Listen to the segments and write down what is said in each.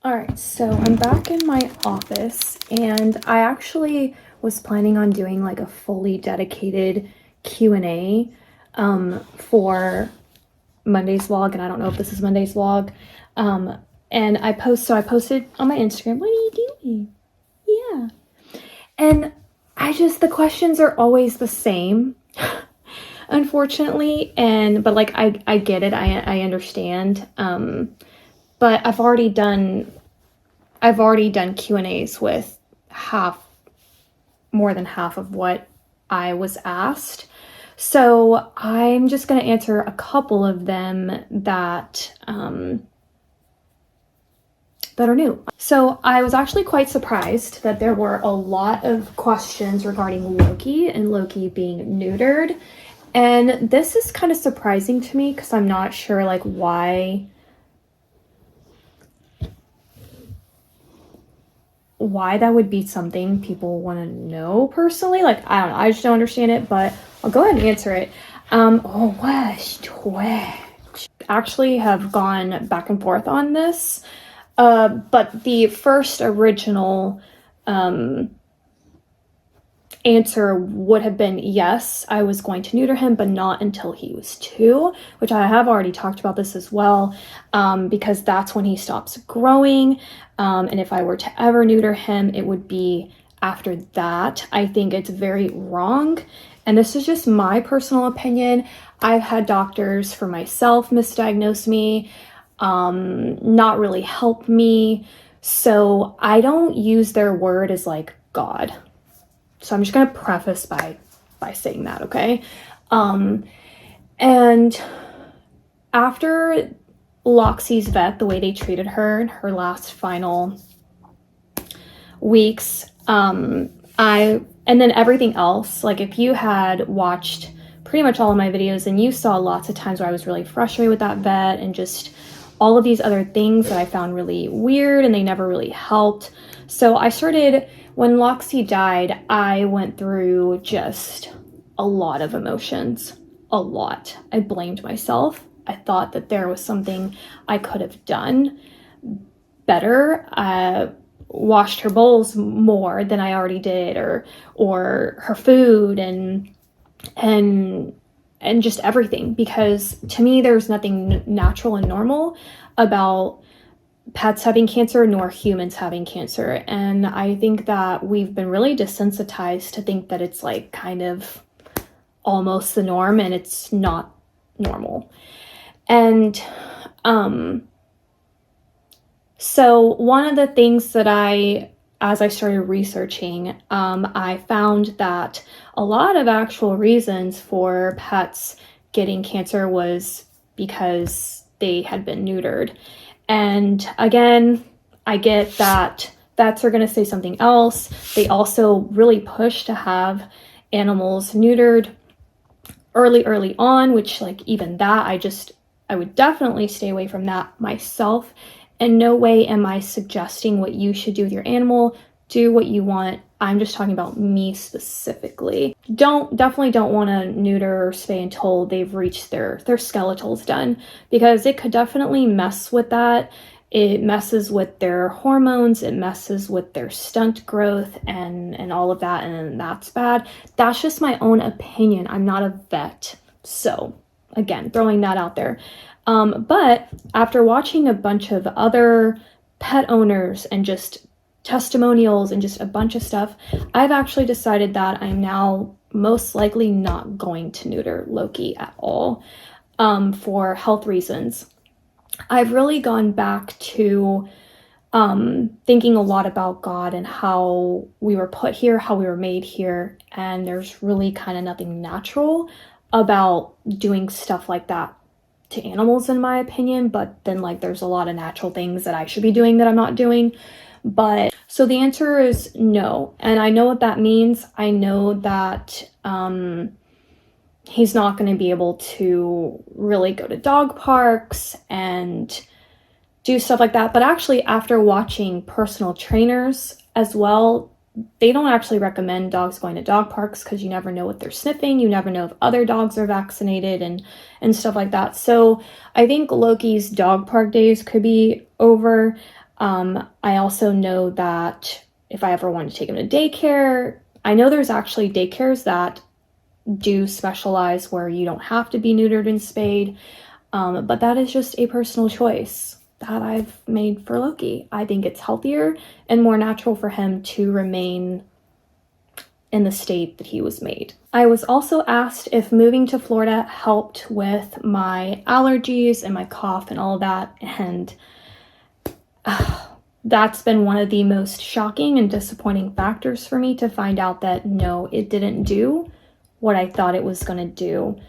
Alright, so I'm back in my office, and I actually was planning on doing like a fully dedicated Q&A for Monday's vlog, and I don't know if this is Monday's vlog. And I posted on my Instagram. What are you doing? Yeah. And the questions are always the same, unfortunately, but like I get it, I understand. But I've already done Q&As with more than half of what I was asked. So I'm just going to answer a couple of them that are new. So I was actually quite surprised that there were a lot of questions regarding Loki and Loki being neutered. And this is kind of surprising to me because I'm not sure like why that would be something people want to know personally. Like, I don't know, I just don't understand it, but I'll go ahead and answer it. Actually have gone back and forth on this, but the first original answer would have been yes, I was going to neuter him, but not until he was 2, which I have already talked about this as well, because that's when he stops growing. And if I were to ever neuter him, it would be after that. I think it's very wrong. And this is just my personal opinion. I've had doctors for myself misdiagnose me, not really help me. So I don't use their word as like God. So I'm just going to preface by saying that, okay? And after Loxie's vet, the way they treated her in her last final weeks, and then everything else, like if you had watched pretty much all of my videos and you saw lots of times where I was really frustrated with that vet and just all of these other things that I found really weird and they never really helped. So I started, when Loxie died, I went through just a lot of emotions, a lot. I blamed myself. I thought that there was something I could have done better. I washed her bowls more than I already did, or her food and just everything, because to me there's nothing natural and normal about pets having cancer nor humans having cancer. And I think that we've been really desensitized to think that it's like kind of almost the norm, and it's not normal. And so one of the things that as I started researching, I found that a lot of actual reasons for pets getting cancer was because they had been neutered. And again, I get that vets are going to say something else. They also really push to have animals neutered early on, which like even that, I would definitely stay away from that myself. In no way am I suggesting what you should do with your animal. Do what you want. I'm just talking about me specifically. Definitely don't want to neuter or spay until they've reached their skeletals done, because it could definitely mess with that. It messes with their hormones, it messes with their stunt growth and all of that, and that's bad. That's just my own opinion. I'm not a vet. So again, throwing that out there. But after watching a bunch of other pet owners and just testimonials and just a bunch of stuff, I've actually decided that I'm now most likely not going to neuter Loki at all, for health reasons. I've really gone back to thinking a lot about God and how we were put here, how we were made here, and there's really kind of nothing natural about doing stuff like that to animals, in my opinion. But then like there's a lot of natural things that I should be doing that I'm not doing. But so the answer is no. And I know what that means. I know that he's not going to be able to really go to dog parks and do stuff like that. But actually, after watching personal trainers as well, they don't actually recommend dogs going to dog parks because you never know what they're sniffing. You never know if other dogs are vaccinated and stuff like that. So I think Loki's dog park days could be over. I also know that if I ever wanted to take him to daycare, I know there's actually daycares that do specialize where you don't have to be neutered and spayed, but that is just a personal choice that I've made for Loki. I think it's healthier and more natural for him to remain in the state that he was made. I was also asked if moving to Florida helped with my allergies and my cough and all of that, and that's been one of the most shocking and disappointing factors for me, to find out that no, it didn't do what I thought it was going to do.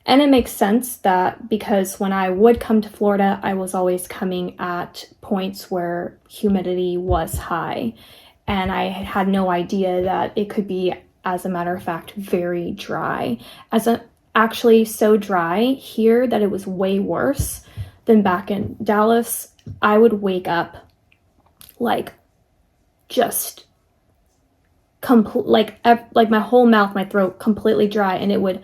And it makes sense that because when I would come to Florida, I was always coming at points where humidity was high. And I had no idea that it could be, as a matter of fact, very dry. Actually so dry here that it was way worse than back in Dallas. I would wake up like just like my whole mouth, my throat completely dry, and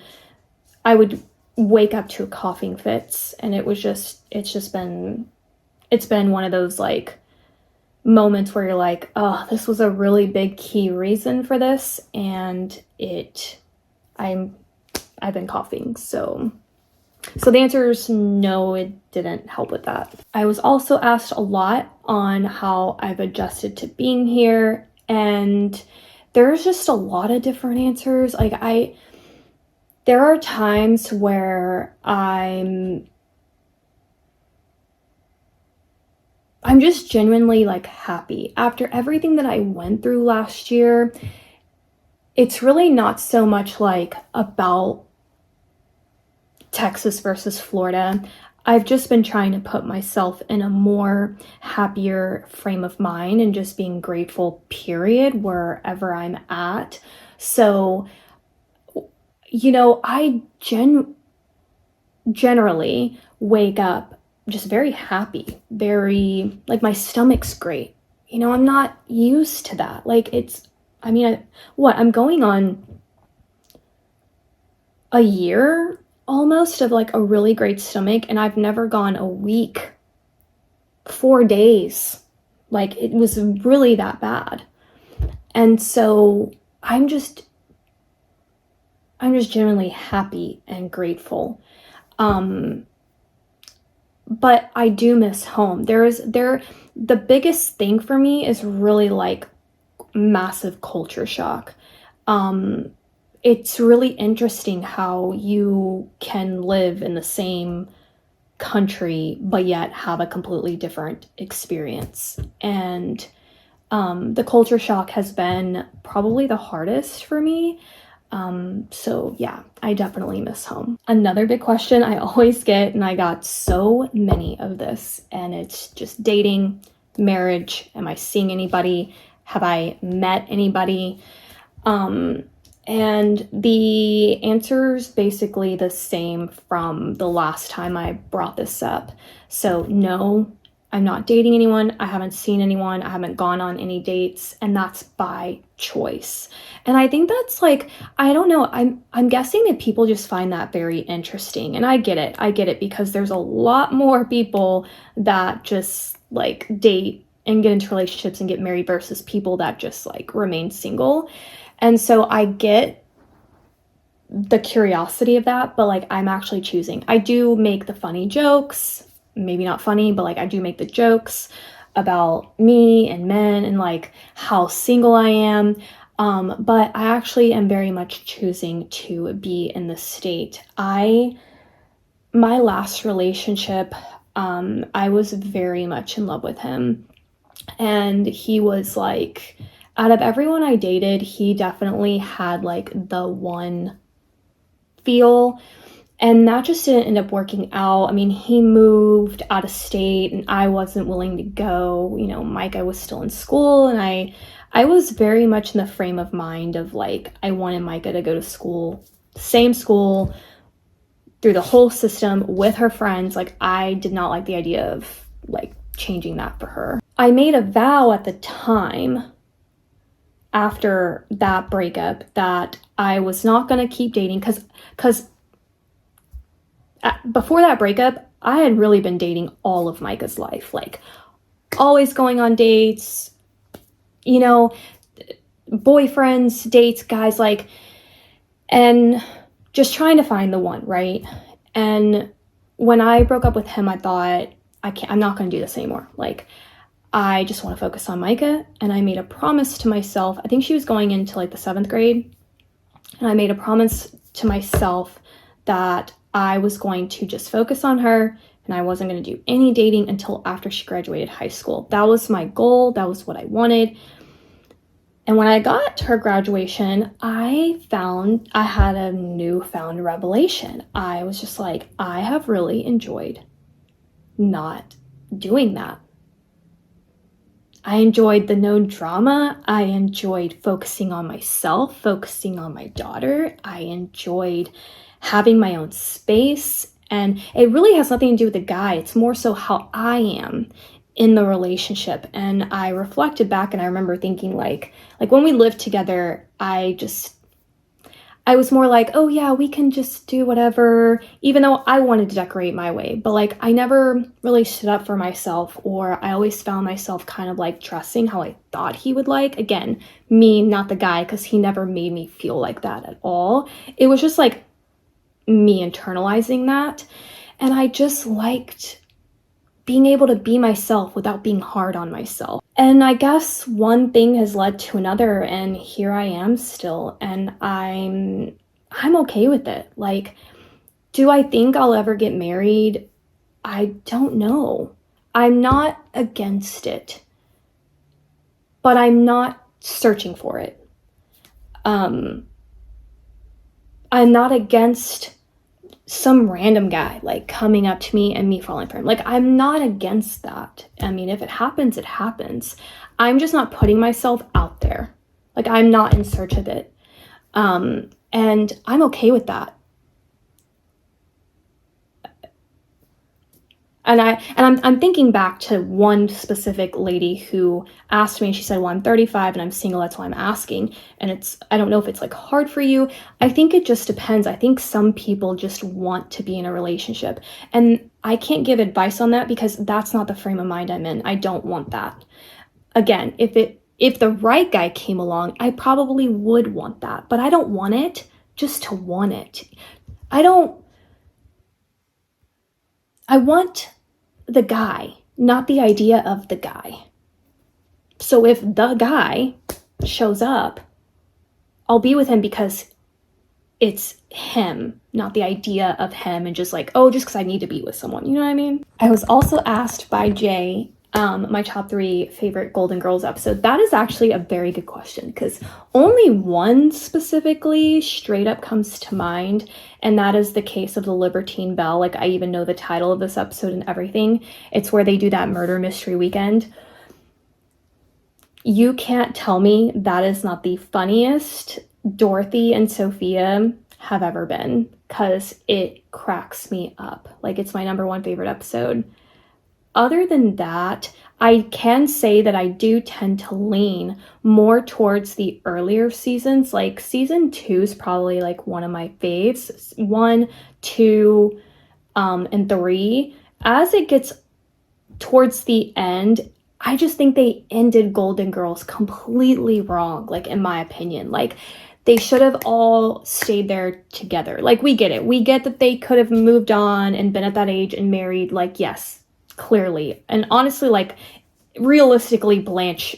I would wake up to coughing fits, and it's been one of those like moments where you're like, oh, this was a really big key reason for this, and I've been coughing. So the answer is no, it didn't help with that. I was also asked a lot on how I've adjusted to being here, and there's just a lot of different answers. There are times where I'm just genuinely like happy. After everything that I went through last year, it's really not so much like about Texas versus Florida. I've just been trying to put myself in a more happier frame of mind and just being grateful, period, wherever I'm at. So, I generally wake up just very happy, very, like, my stomach's great. I'm not used to that. Like, I'm going on a year almost of like a really great stomach, and I've never gone a week, 4 days. Like, it was really that bad. And so I'm just genuinely happy and grateful. But I do miss home. The biggest thing for me is really like massive culture shock. It's really interesting how you can live in the same country but yet have a completely different experience. And the culture shock has been probably the hardest for me. So yeah, I definitely miss home. Another big question I always get, and I got so many of this, and it's just dating, marriage. Am I seeing anybody? Have I met anybody? And the answer's basically the same from the last time I brought this up. So no, I'm not dating anyone. I haven't seen anyone. I haven't gone on any dates, and that's by choice. And I think that's like, I don't know, I'm guessing that people just find that very interesting. And I get it because there's a lot more people that just like date and get into relationships and get married versus people that just like remain single. And so I get the curiosity of that, but like I'm actually choosing. I do make the funny jokes, maybe not funny, but like I do make the jokes about me and men and like how single I am. But I actually am very much choosing to be in the state. My last relationship, I was very much in love with him. And he was like, out of everyone I dated, he definitely had like the one feel. And that just didn't end up working out. I mean, he moved out of state and I wasn't willing to go. Mikah was still in school, and I was very much in the frame of mind of like, I wanted Mikah to go to school, same school, through the whole system with her friends. Like, I did not like the idea of like changing that for her. I made a vow at the time after that breakup that I was not going to keep dating because before that breakup, I had really been dating all of Micah's life, like always going on dates, you know, boyfriends, dates, guys, like, and just trying to find the one, right? And when I broke up with him, I thought, I'm not going to do this anymore. Like, I just want to focus on Mikah. And I made a promise to myself. I think she was going into like the 7th grade. And I made a promise to myself that I was going to just focus on her and I wasn't going to do any dating until after she graduated high school. That was my goal. That was what I wanted. And when I got to her graduation, I had a newfound revelation. I was just like, I have really enjoyed not doing that. I enjoyed the no drama. I enjoyed focusing on myself, focusing on my daughter. I enjoyed having my own space. And it really has nothing to do with the guy. It's more so how I am in the relationship. And I reflected back and I remember thinking like when we lived together, I was more like, oh yeah, we can just do whatever, even though I wanted to decorate my way. But like, I never really stood up for myself, or I always found myself kind of like dressing how I thought he would like. Again, me, not the guy, because he never made me feel like that at all. It was just like me internalizing that. And I just liked being able to be myself without being hard on myself. And I guess one thing has led to another, and here I am still, and I'm okay with it. Like, do I think I'll ever get married? I don't know. I'm not against it, but I'm not searching for it. I'm not against some random guy like coming up to me and me falling for him. Like, I'm not against that. I mean, if it happens, it happens. I'm just not putting myself out there. Like, I'm not in search of it. And I'm okay with that. And I'm thinking back to one specific lady who asked me, and she said, well, I'm 35 and I'm single, that's why I'm asking. And I don't know if it's like hard for you. I think it just depends. I think some people just want to be in a relationship. And I can't give advice on that because that's not the frame of mind I'm in. I don't want that. Again, if the right guy came along, I probably would want that. But I don't want it just to want it. I want the guy, not the idea of the guy. So if the guy shows up, I'll be with him because it's him, not the idea of him and just like, oh, just because I need to be with someone. You know what I mean? I was also asked by Jay, my top 3 favorite Golden Girls episode. That is actually a very good question because only one specifically straight up comes to mind, and that is the case of the Libertine Belle. Like, I even know the title of this episode and everything. It's where they do that murder mystery weekend. You can't tell me that is not the funniest Dorothy and Sophia have ever been, because it cracks me up. Like, it's my number 1 favorite episode. Other than that, I can say that I do tend to lean more towards the earlier seasons. Like, season 2 is probably like one of my faves. 1, 2, and 3. As it gets towards the end, I just think they ended Golden Girls completely wrong, like, in my opinion. Like, they should have all stayed there together. Like, we get it. We get that they could have moved on and been at that age and married. Like, yes, clearly. And honestly, like, realistically, Blanche,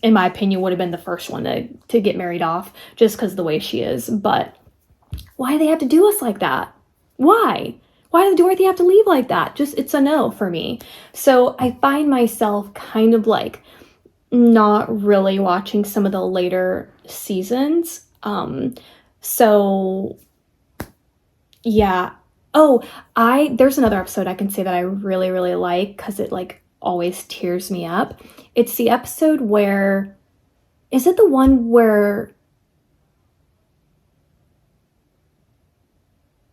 in my opinion, would have been the first one to get married off just because of the way she is. But why do they have to do us like that? Why? Why did Dorothy have to leave like that? It's a no for me. So I find myself kind of like not really watching some of the later seasons. So yeah. Oh, there's another episode I can say that I really, really like because it like always tears me up. It's the episode where, is it the one where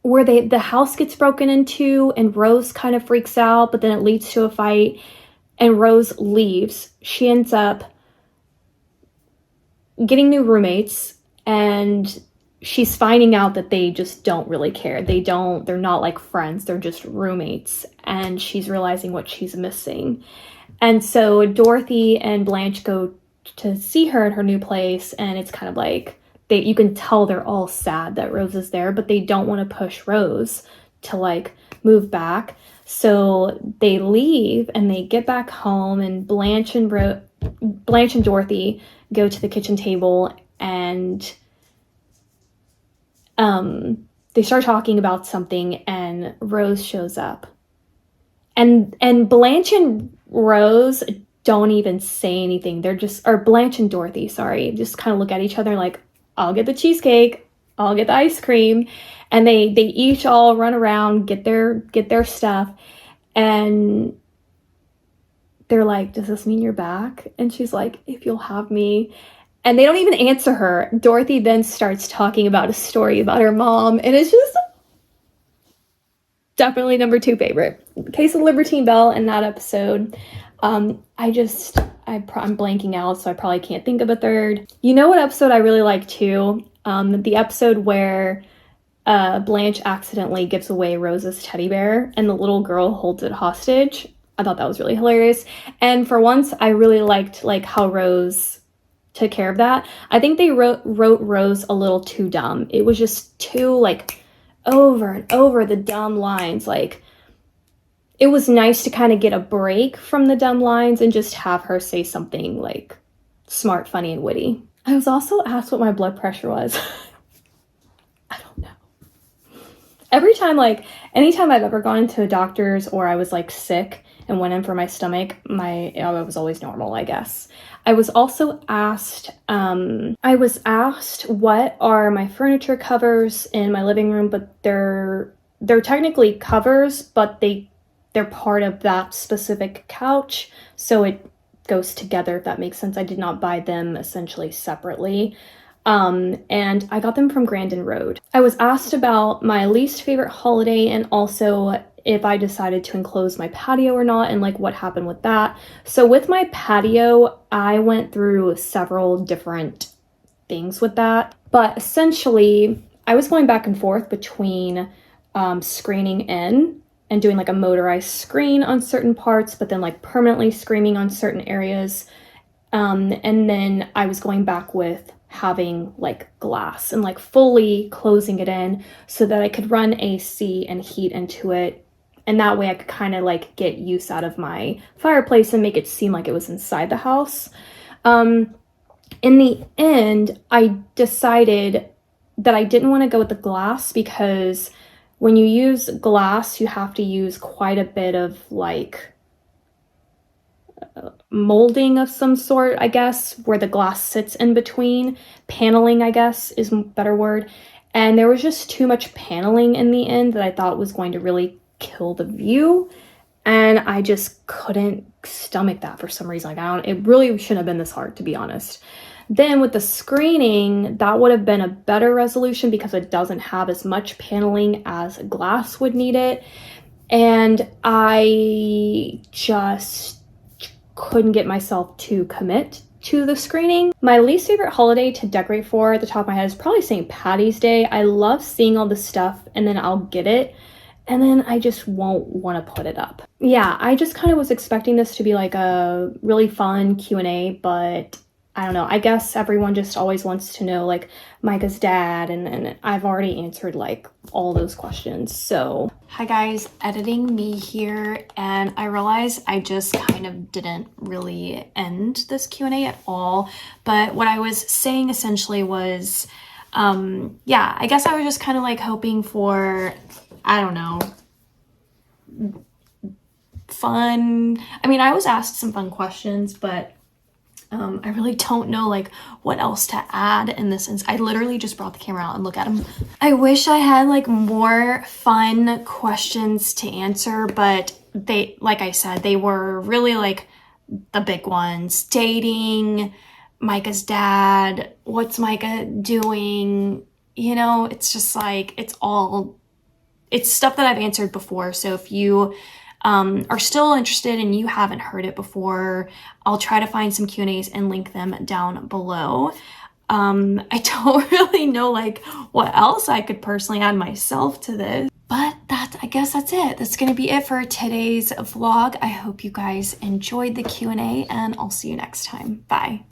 the house gets broken into and Rose kind of freaks out, but then it leads to a fight and Rose leaves. She ends up getting new roommates and she's finding out that they just don't really care. They're not like friends. They're just roommates. And she's realizing what she's missing. And so Dorothy and Blanche go to see her in her new place, and it's kind of like you can tell they're all sad that Rose is there, but they don't want to push Rose to like move back. So they leave and they get back home, and Blanche and Dorothy go to the kitchen table, and they start talking about something, and Rose shows up. And Blanche and Rose don't even say anything. They're just, or Blanche and Dorothy, sorry, just kind of look at each other like, I'll get the cheesecake, I'll get the ice cream. And they each all run around, get their stuff. And they're like, does this mean you're back? And she's like, if you'll have me. And they don't even answer her. Dorothy then starts talking about a story about her mom. And it's just definitely number 2 favorite. Case of Libertine Belle in that episode. I'm blanking out, so I probably can't think of a third. You know what episode I really like too? The episode where Blanche accidentally gives away Rose's teddy bear and the little girl holds it hostage. I thought that was really hilarious. And for once, I really liked like how Rose took care of that. I think they wrote Rose a little too dumb. It was just too like over and over the dumb lines. Like, it was nice to kind of get a break from the dumb lines and just have her say something like smart, funny, and witty. I was also asked what my blood pressure was. I don't know. Anytime I've ever gone into a doctor's or I was like sick and went in for my stomach, I was always normal, I guess. I was also asked, what are my furniture covers in my living room, but they're technically covers, but they're part of that specific couch, so it goes together, if that makes sense. I did not buy them essentially separately. And I got them from Grandin Road. I was asked about my least favorite holiday and also if I decided to enclose my patio or not and like what happened with that. So with my patio, I went through several different things with that. But essentially, I was going back and forth between screening in and doing like a motorized screen on certain parts, but then like permanently screening on certain areas. And then I was going back with having like glass and like fully closing it in so that I could run AC and heat into it. And that way I could kind of like get use out of my fireplace and make it seem like it was inside the house. In the end, I decided that I didn't want to go with the glass because when you use glass, you have to use quite a bit of like molding of some sort, I guess, where the glass sits in between. Paneling, I guess, is a better word. And there was just too much paneling in the end that I thought was going to really kill the view. And I just couldn't stomach that for some reason. It really shouldn't have been this hard, to be honest. Then with the screening, that would have been a better resolution because it doesn't have as much paneling as glass would need it. And I just couldn't get myself to commit to the screening. My least favorite holiday to decorate for at the top of my head is probably St. Patty's Day. I love seeing all this stuff and then I'll get it and then I just won't want to put it up. Yeah, I just kind of was expecting this to be like a really fun Q&A, but I don't know. I guess everyone just always wants to know like Mikah's dad, and I've already answered like all those questions. So hi guys, editing me here, and I realized I just kind of didn't really end this Q&A at all. But what I was saying essentially was, yeah, I guess I was just kind of like hoping for, I don't know, fun. I mean, I was asked some fun questions, but I really don't know like what else to add in this instance. I literally just brought the camera out and look at them. I wish I had like more fun questions to answer, but they, like I said, they were really like the big ones. Dating, Mikah's dad, what's Mikah doing? You know, it's just like, it's stuff that I've answered before. So if you are still interested and you haven't heard it before, I'll try to find some Q&As and link them down below. I don't really know like what else I could personally add myself to this, but that's, I guess that's it. That's going to be it for today's vlog. I hope you guys enjoyed the Q&A, and I'll see you next time. Bye.